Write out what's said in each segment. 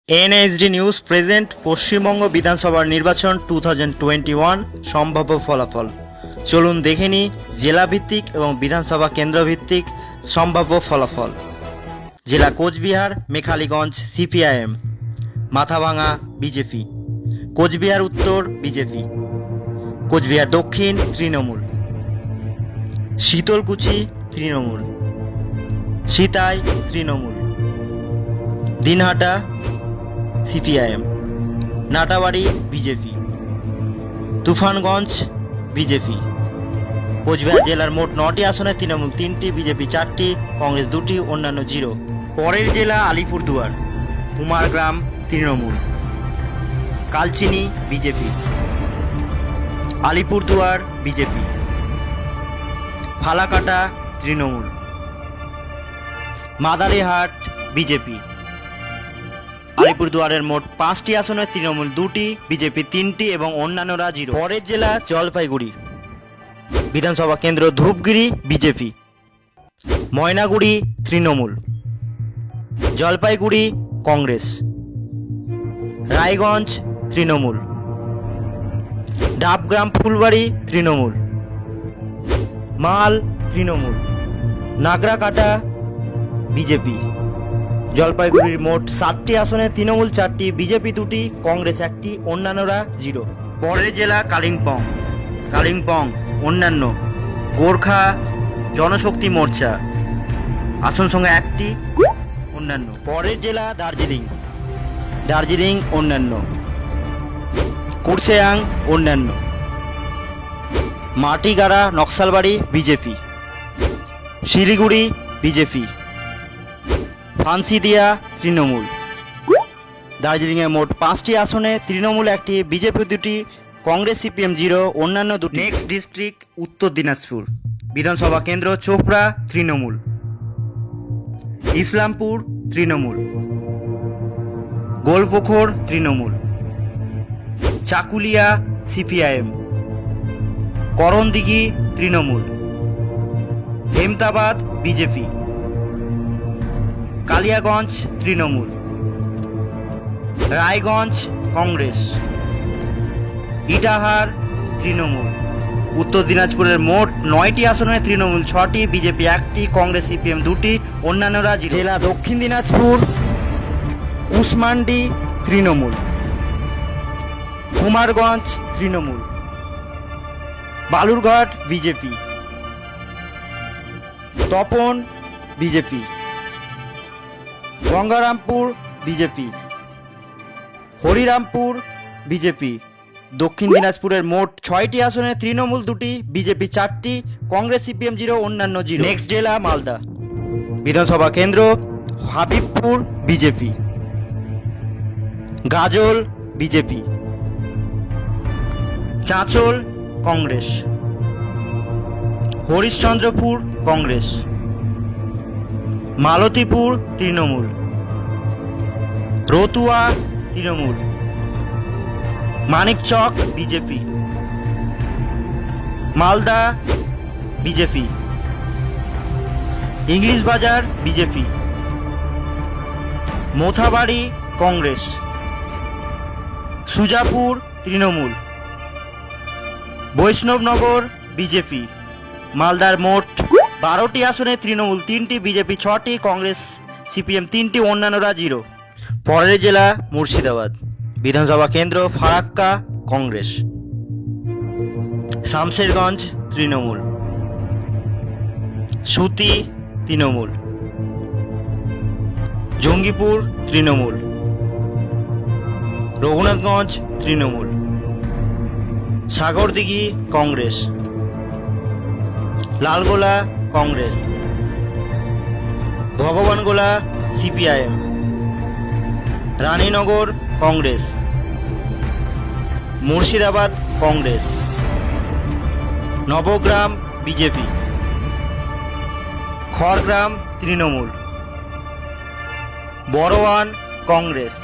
NSD news present Paschimbanga বিধানসভার নির্বাচন 2021 সম্ভাব্য ফলাফল। চলুন দেখে নিই জেলাভিত্তিক এবং বিধানসভা কেন্দ্রভিত্তিক সম্ভাব্য ফলাফল। জেলা কোচবিহার মেখালীগঞ্জ সিপিআইএম, মাথাভাঙা বিজেপি, কোচবিহার উত্তর বিজেপি, কোচবিহার দক্ষিণ Trinamool, Sitalkuchi Trinamool, Sitai Trinamool, Dinhata CPIM, Natabari BJP, Tufanganj BJP. Coochbehar জেলার মোট 9টি আসনে তৃণমূল 3টি, বিজেপি 4টি, কংগ্রেস 2টি, অন্যান্য 0। পরের জেলা Alipurduar, Kumargram Trinamool, Kalchini BJP, Alipurduar BJP, Falakata Trinamool, Madarihat BJP. আলিপুরদুয়ারের মোট 5টি আসনে তৃণমূল 2টি, বিজেপি 3টি এবং অন্যান্যরা 0। পরের জেলা জলপাইগুড়ি বিধানসভা কেন্দ্র, ধূপগুড়ি বিজেপি, ময়নাগুড়ি তৃণমূল, জলপাইগুড়ি কংগ্রেস, রায়গঞ্জ তৃণমূল, ডাবগ্রাম ফুলবাড়ি তৃণমূল, মাল তৃণমূল, নাগরাকাটা বিজেপি। জলপাইগুড়ির মোট 7টি আসনে তৃণমূল 4টি, বিজেপি 2টি, কংগ্রেস 1টি, অন্যান্যরা 0। পরের জেলা কালিম্পং, কালিম্পং অন্যান্য, গোর্খা জনশক্তি মোর্চা, আসন সংখ্যা 1টি, অন্যান্য। পরের জেলা দার্জিলিং, দার্জিলিং অন্যান্য, কুরসেয়াং অন্যান্য, মাটিগাড়া নকশালবাড়ি বিজেপি, শিলিগুড়ি বিজেপি, ফান্সিদিয়া তৃণমূল। দার্জিলিংয়ে মোট 5টি আসনে তৃণমূল 1টি, বিজেপি 2টি, কংগ্রেস সিপিএম 0, অন্যান্য 2টি। নেক্সট ডিস্ট্রিক্ট উত্তর দিনাজপুর বিধানসভা কেন্দ্র, চোপড়া তৃণমূল, ইসলামপুর তৃণমূল, গোলপোখর তৃণমূল, চাকুলিয়া সিপিআইএম, করণদিঘি তৃণমূল, হেমতাবাদ বিজেপি, কালিয়াগঞ্জ তৃণমূল, রায়গঞ্জ কংগ্রেস, ইটাহার তৃণমূল। উত্তর দিনাজপুরের মোট 9টি আসনে তৃণমূল 6টি, বিজেপি 1টি, কংগ্রেস সিপিএম 2টি, অন্যান্যরা 0। জেলা Dakshin Dinajpur, Kushmandi Trinamool, Kumarganj Trinamool, Balurghat BJP, Tapan BJP, Gangarampur BJP, Harirampur BJP. দক্ষিণ দিনাজপুরের মোট 6টি আসনে তৃণমূল 2টি, বিজেপি 4টি, কংগ্রেস সিপিএম 0, অন্যান্য 0। নেক্সট জেলা মালদা বিধানসভা কেন্দ্র, Habibpur BJP, Gazole BJP, Chanchal Congress, Harishchandrapur Congress, Malatipur Trinamool, Ratua Trinamool, Manikchak BJP, Malda BJP, English Bazar BJP, Mothabari Congress, Sujapur Trinamool, Baishnabnagar BJP. মালদার মোট 12টি আসনে তৃণমূল 3টি, বিজেপি 6টি, কংগ্রেস সিপিএম 3টি, অন্যান্যরা 0। পরের জেলা মুর্শিদাবাদ বিধানসভা কেন্দ্র, ফারাক্কা কংগ্রেস, শামশেরগঞ্জ তৃণমূল, সুতি তৃণমূল, জঙ্গিপুর তৃণমূল, রঘুনাথগঞ্জ তৃণমূল, সাগরদিঘি কংগ্রেস, লালগোলা কংগ্রেস, ভগবানগোলা সিপিআইএম, রানীনগর কংগ্রেস, মুর্শিদাবাদ কংগ্রেস, নবগ্রাম বিজেপি, খড়গ্রাম তৃণমূল, বড়োয়ান কংগ্রেস,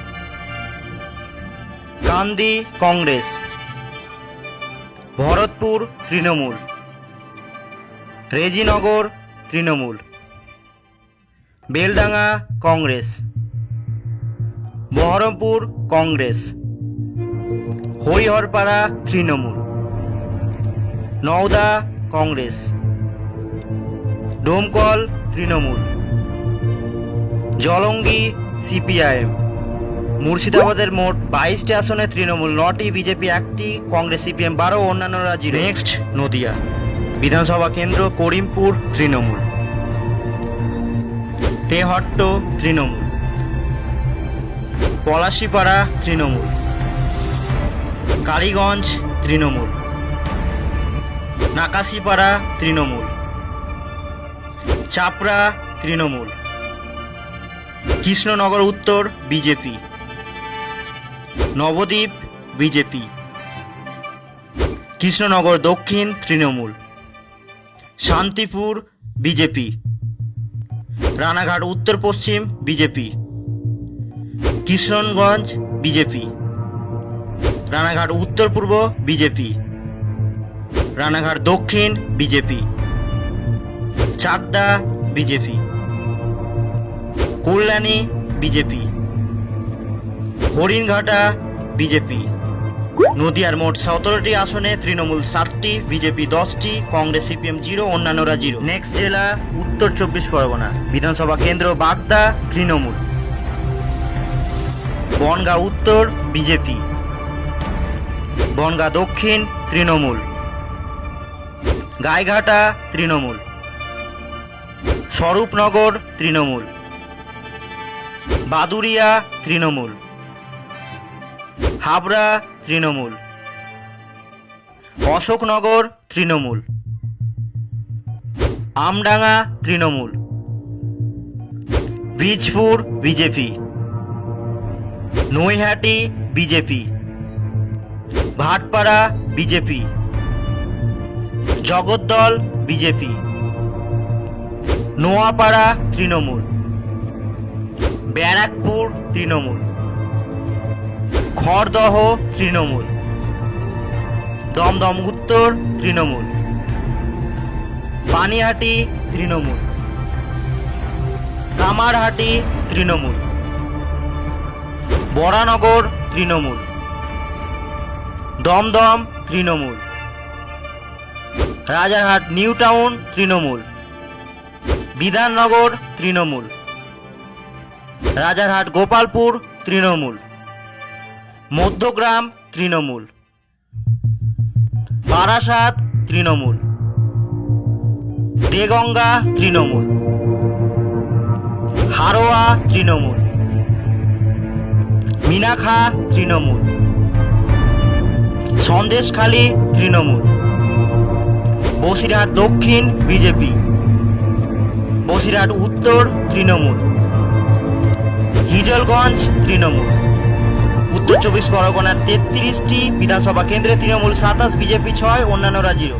কান্দি কংগ্রেস, ভরতপুর তৃণমূল, রেজিনগর তৃণমূল, বেলডাঙ্গা কংগ্রেস, বহরমপুর কংগ্রেস, হরিহরপাড়া তৃণমূল, নওদা কংগ্রেস, ডোমকল তৃণমূল, জলঙ্গি সিপিআইএম। মুর্শিদাবাদের মোট 22টি আসনে তৃণমূল 9টি, বিজেপি 1টি, কংগ্রেস সিপিএম 12, অন্যান্যরা 0। নেক্সট নদিয়া বিধানসভা কেন্দ্র করিমপুর তৃণমূল, তেহট্ট তৃণমূল, পলাশীপাড়া তৃণমূল, কালীগঞ্জ তৃণমূল, নাকাশীপাড়া তৃণমূল, চাপড়া তৃণমূল, কৃষ্ণনগর উত্তর বিজেপি, নবদ্বীপ বিজেপি, কৃষ্ণনগর দক্ষিণ তৃণমূল, শান্তিপুর বিজেপি, রানাঘাট উত্তর পশ্চিম বিজেপি, কিশনগঞ্জ বিজেপি, রানাঘাট উত্তর পূর্ব বিজেপি, রানাঘাট দক্ষিণ BJP, Chakdaha BJP, Kalyani BJP, Haringhata BJP. নদিয়ার মোট 17টি আসনে তৃণমূল 7টি, বিজেপি 10টি, কংগ্রেস সিপিএম 0, অন্যান্যরা 0। নেক্সট জেলা উত্তর 24 পরগনা বিধানসভা কেন্দ্র বাগদা তৃণমূল, বনগাঁ উত্তর BJP, Bangaon Dakshin Trinamool, Gaighata Trinamool, Swarupnagar Trinamool, Baduria Trinamool, Habra Trinamool, Ashoknagar Trinamool, Amdanga Trinamool, Bijpur BJP, Naihati BJP, Bhatpara BJP, Jagaddal BJP, Noapara Trinamool, Barrackpore Trinamool, Khardaha Trinamool, Dum Dum Uttar Trinamool, Panihati Trinamool, Kamarhati Trinamool, Baranagar Trinamool, Dum Dum Trinamool, Rajarhat New Town Trinamool, Bidhannagar Trinamool, Rajarhat Gopalpur Trinamool, Madhyamgram Trinamool, Barasat Trinamool, Deganga Trinamool, Haroa Trinamool, Minakhan Trinamool, Sandeshkhali Trinamool, Basirhat Dakshin BJP, Basirhat উত্তর তৃণমূল, হিজলগঞ্জ তৃণমূল। উত্তর 24 পরগনার 33টি বিধানসভা কেন্দ্রে তৃণমূল 27, বিজেপি 6, অন্যান্যরা 0।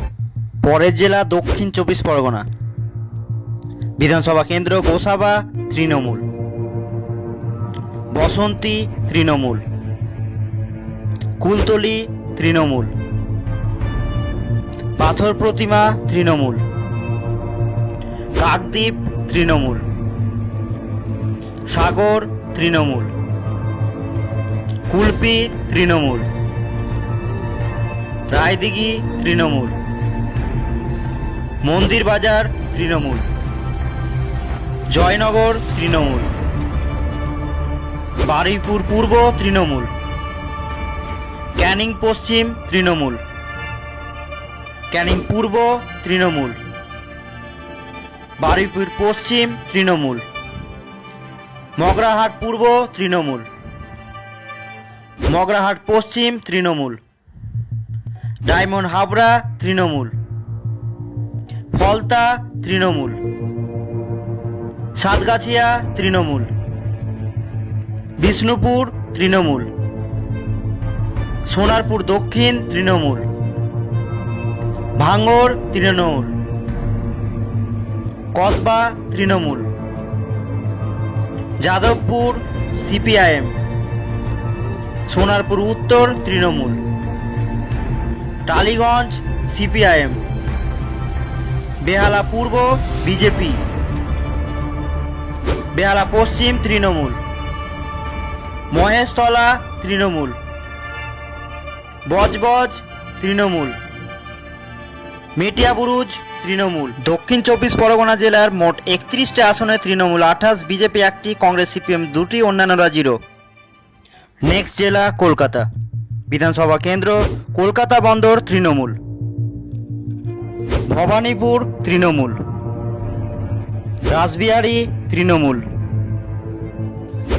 পরের জেলা দক্ষিণ 24 পরগনা বিধানসভা কেন্দ্র গোসাবা তৃণমূল, বসন্তী তৃণমূল, কুলতলি তৃণমূল, পাথর প্রতিমা তৃণমূল, কাকদ্বীপ তৃণমূল, সাগর তৃণমূল, কুলপি তৃণমূল, রায়দিঘি তৃণমূল, মন্দির বাজার তৃণমূল, জয়নগর তৃণমূল, বারুইপুর পূর্ব তৃণমূল, ক্যানিং পশ্চিম তৃণমূল, ক্যানিং পূর্ব তৃণমূল, বারুইপুর পশ্চিম তৃণমূল, মগরাহাট পূর্ব তৃণমূল, মগরাহাট পশ্চিম তৃণমূল, ডায়মন্ড হাবড়া তৃণমূল, ফলতা তৃণমূল, সাতগাছিয়া তৃণমূল, বিষ্ণুপুর তৃণমূল, সোনারপুর দক্ষিণ তৃণমূল, ভাঙড় তৃণমূল, কসবা তৃণমূল, যাদবপুর সিপিআইএম, সোনারপুর উত্তর তৃণমূল, টালিগঞ্জ সিপিআইএম, বেহালা পূর্ব বিজেপি, বেহালা পশ্চিম তৃণমূল, মহেশতলা তৃণমূল, বজবজ তৃণমূল, মেটিয়াবুরুজ তৃণমূল। দক্ষিণ 24 পরগনা জেলার মোট 31টি আসনে তৃণমূল 28, বিজেপি 1টি, কংগ্রেস সিপিএম 2টি, অন্যান্যরা 0। নেক্সট জেলা কলকাতা। বিধানসভা কেন্দ্র কলকাতা বন্দর তৃণমূল, ভবানীপুর তৃণমূল, রাসবিহারী তৃণমূল,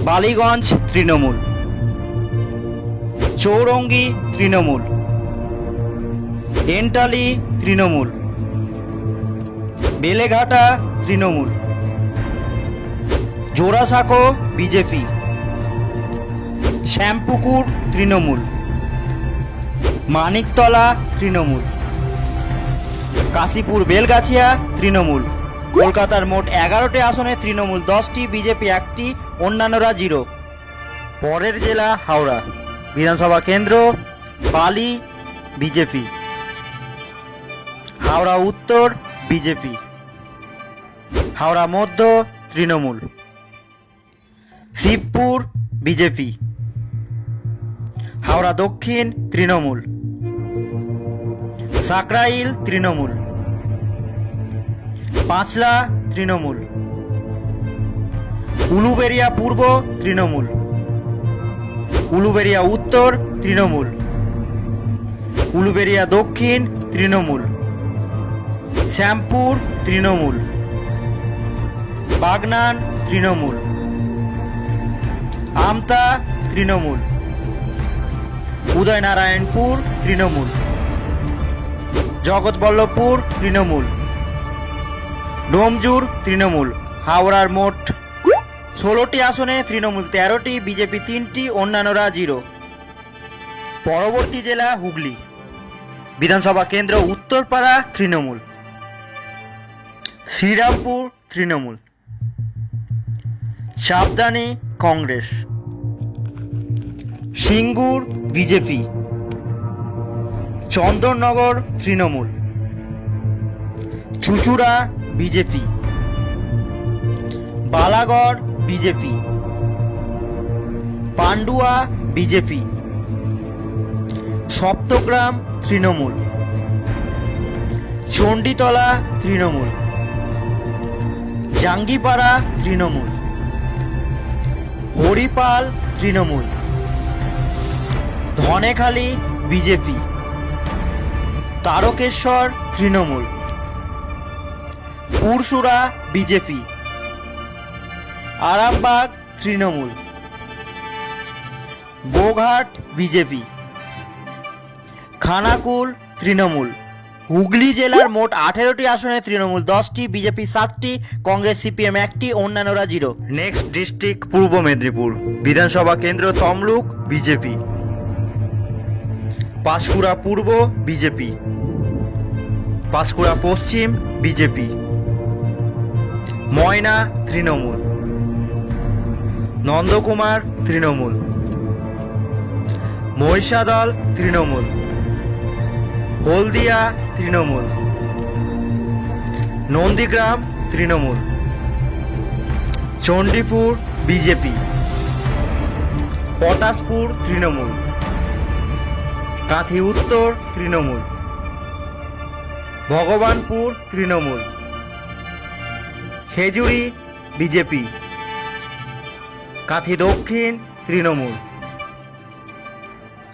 বালিগঞ্জ তৃণমূল, চৌরঙ্গী তৃণমূল, এন্টালি তৃণমূল, বেলেঘাটা তৃণমূল, জোড়াসাঁকো বিজেপি, শ্যামপুকুর তৃণমূল, মানিকতলা তৃণমূল, কাশীপুর বেলগাছিয়া তৃণমূল। কলকাতার মোট 11টি আসনে তৃণমূল 10টি, বিজেপি 1টি, অন্যান্যরা 0। পরের জেলা হাওড়া। বিধানসভা কেন্দ্র বালি বিজেপি, হাওড়া উত্তর বিজেপি, হাওড়া মধ্য তৃণমূল, শিবপুর বিজেপি, হাওড়া দক্ষিণ তৃণমূল, সাকরাইল তৃণমূল, পাঁচলা তৃণমূল, উলুবেড়িয়া পূর্ব তৃণমূল, উলুবেড়িয়া উত্তর তৃণমূল, উলুবেড়িয়া দক্ষিণ তৃণমূল, শ্যামপুর তৃণমূল, বাগনান তৃণমূল, আমতা তৃণমূল, উদয়নারায়ণপুর তৃণমূল, জগৎবল্লভপুর তৃণমূল, ডোমজুর তৃণমূল। হাওড়ার মোট 16টি আসনে তৃণমূল 13টি, বিজেপি 3টি, অন্যান্যরা 0। পরবর্তী জেলা হুগলি। বিধানসভা কেন্দ্র উত্তরপাড়া তৃণমূল, শ্রীরামপুর তৃণমূল, সাবধানী কংগ্রেস, সিঙ্গুর বিজেপি, চন্দননগর তৃণমূল, চুচুড়া BJP, Balagarh BJP, Pandua BJP, Saptagram Trinamool, Chanditala Trinamool, Jangipara Trinamool, Haripal Trinamool, Dhanekhali BJP, Tarakeswar Trinamool, Pursurah BJP, Arambagh Trinamool, Goghat BJP, Khanakul Trinamool. Hooghly জেলার মোট 18টি আসনে তৃণমূল 10টি, বিজেপি 7টি, কংগ্রেস সিপিএম 1টি, অন্যান্যরা 0। নেক্সট ডিস্ট্রিক্ট পূর্ব মেদিনীপুর। বিধানসভা কেন্দ্র তমলুক বিজেপি, পাঁশকুড়া পূর্ব বিজেপি, পাঁশকুড়া পশ্চিম বিজেপি, ময়না তৃণমূল, নন্দকুমার তৃণমূল, মহিষাদল তৃণমূল, হলদিয়া তৃণমূল, নন্দীগ্রাম তৃণমূল, চণ্ডীপুর বিজেপি, পটাশপুর তৃণমূল, কাঁথি উত্তর তৃণমূল, ভগবানপুর তৃণমূল, খেজুরি বিজেপি, কাঁথি দক্ষিণ তৃণমূল,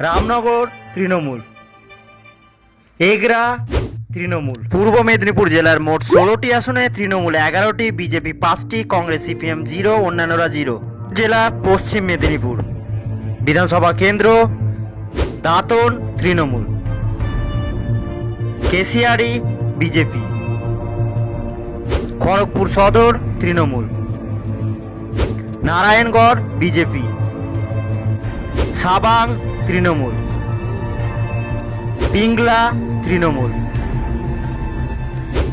রামনগর তৃণমূল, এগরা তৃণমূল। পূর্ব মেদিনীপুর জেলার মোট 16টি আসনে তৃণমূল 11টি, বিজেপি 5টি, কংগ্রেস সিপিএম 0, অন্যান্যরা 0। জেলা পশ্চিম মেদিনীপুর। বিধানসভা কেন্দ্র Dantan Trinamool, Keshiary BJP, Kharagpur Sadar Trinamool, Narayangarh BJP, Sabang Trinamool, Pingla Trinamool,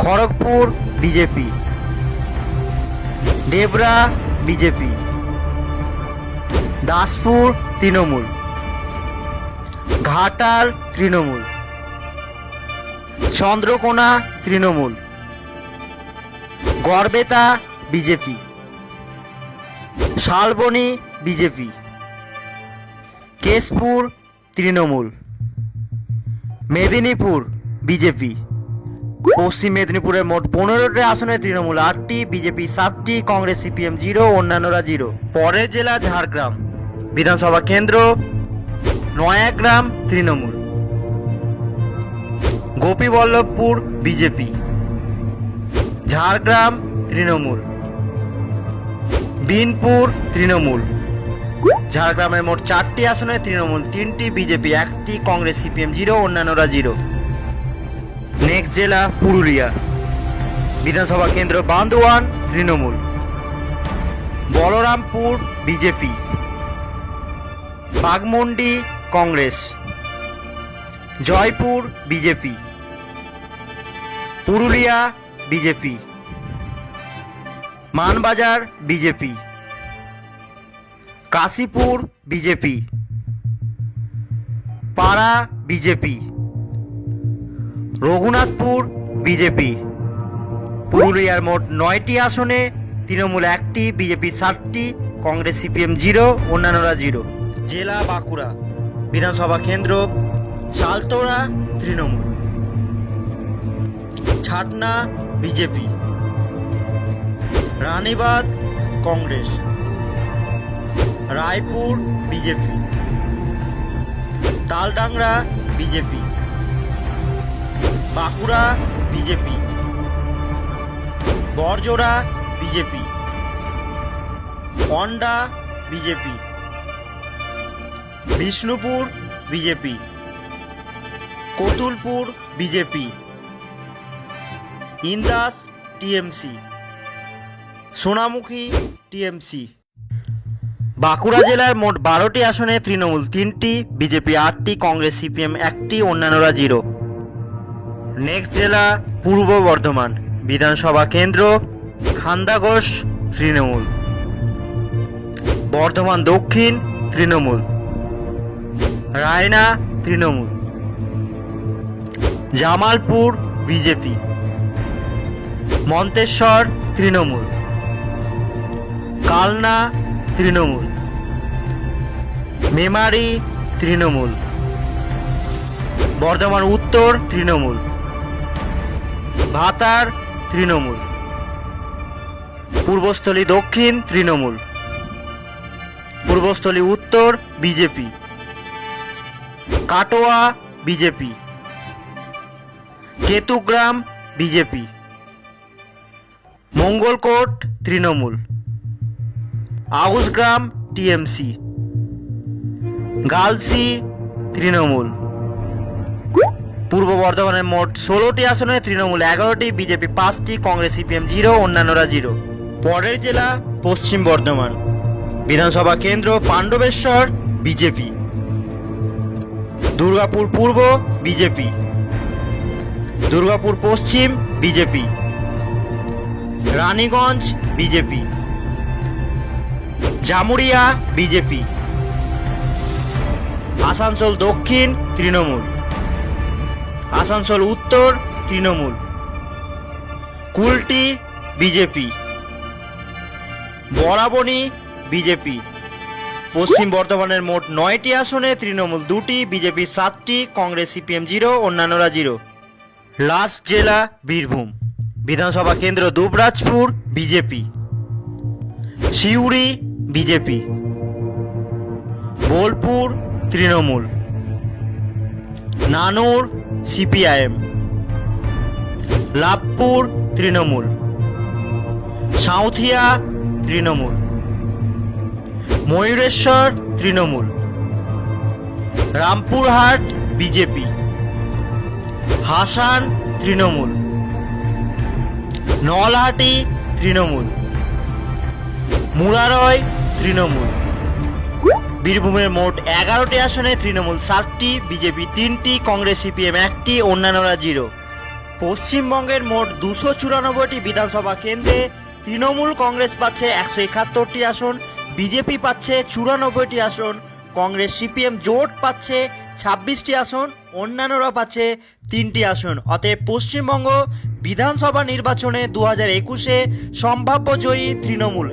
Kharagpur BJP, Debra BJP, Daspur Trinamool, Ghatal Trinamool, Chandrakona Trinamool, Garbeta BJP, Salboni BJP, Keshpur Trinamool. Medinipur BJP. Paschim মেদিনীপুরের মোট 15টি আসনে তৃণমূল 8টি, বিজেপি 7টি, কংগ্রেস সিপিএম 0, অন্যান্যরা 0। পরের জেলা ঝাড়গ্রাম। বিধানসভা কেন্দ্র নয়াগ্রাম তৃণমূল। গোপীবল্লভপুর বিজেপি। ঝাড়গ্রাম তৃণমূল। বিনপুর তৃণমূল। ঝাড়গ্রামের মোট 4টি আসনে তৃণমূল 3টি, বিজেপি 1টি, কংগ্রেস সিপিএম 0, অন্যান্যরা 0। নেক্সট জেলা পুরুলিয়া। বিধানসভা কেন্দ্র Bandwan Trinamool. Balarampur BJP. Baghmundi Congress. Joypur BJP. Purulia BJP. Manbazar BJP. Kashipur BJP. Para BJP. Raghunathpur BJP. পুরুলিয়ার মোট 9টি আসনে তৃণমূল 1টি, বিজেপি 7টি, কংগ্রেস সিপিএম 0, অন্যান্যরা 0। জেলা বাঁকুড়া। বিধানসভা কেন্দ্র Saltora Trinamool. Chhatna BJP. Ranibandh Congress. Raipur BJP. Taldangra BJP. Bankura BJP. Barjora BJP. পন্ডা BJP. Bishnupur BJP. Kotulpur BJP. Indas TMC. Sonamukhi TMC. Bankura জেলার মোট 12টি আসনে তৃণমূল 3টি, বিজেপি 8টি, কংগ্রেস সিপিএম 1টি, অন্যান্যরা 0। নেক্সট জেলা পূর্ব বর্ধমান। বিধানসভা কেন্দ্র খান্দাগোস Trinamool. Bardhaman Dakshin Trinamool. Raina Trinamool. Jamalpur BJP. Manteswar Trinamool. Kalna Trinamool. Memari Trinamool. Bardhaman Uttar Trinamool. Bhatar Trinamool. Purbasthali Dakshin Trinamool. Purbasthali Uttar BJP. Katwa BJP. Ketugram BJP. Mangalkot Trinamool. Ausgram TMC. Galsi Trinamool. পূর্ব বর্ধমানের মোট 16টি আসনে তৃণমূল 11টি, বিজেপি 5টি, কংগ্রেস সিপিএম 0, অন্যান্যরা 0। পরের জেলা পশ্চিম বর্ধমান। বিধানসভা কেন্দ্র পাণ্ডবেশ্বর বিজেপি। দুর্গাপুর পূর্ব বিজেপি। দুর্গাপুর পশ্চিম BJP. Raniganj BJP. Jamuria BJP. Asansol দক্ষিণ তৃণমূল। আসানসোল উত্তর তৃণমূল। কুলটি বিজেপি। বরাবনী বিজেপি। পশ্চিম বর্ধমানের মোট 9টি আসনে তৃণমূল 2টি, বিজেপি 7টি, কংগ্রেস সিপিএম 0, অন্যান্যরা 0। লাস্ট জেলা বীরভূম। বিধানসভা কেন্দ্র দুবরাজপুর বিজেপি। সিউড়ি বিজেপি। বোলপুর তৃণমূল। নানুর সিপিআইএম। লাভপুর তৃণমূল। সাঁওথিয়া তৃণমূল। ময়ূরেশ্বর তৃণমূল। রামপুরহাট বিজেপি। হাসান তৃণমূল। নলহাটি তৃণমূল। মুরারয় তৃণমূল। বীরভূমের মোট 11টি আসনে তৃণমূল 7টি, বিজেপি 3টি, কংগ্রেস সিপিএম 1টি, অন্যান্যরা 0। পশ্চিমবঙ্গের মোট 294টি বিধানসভা কেন্দ্রে তৃণমূল কংগ্রেস পাচ্ছে 171টি আসন, বিজেপি পাচ্ছে 94টি আসন, কংগ্রেস সিপিএম জোট পাচ্ছে 26টি আসন, অন্যান্যরা পাচ্ছে 3টি আসন। অতএব পশ্চিমবঙ্গ বিধানসভা নির্বাচনে 2021-এ সম্ভাব্য জয়ী তৃণমূল।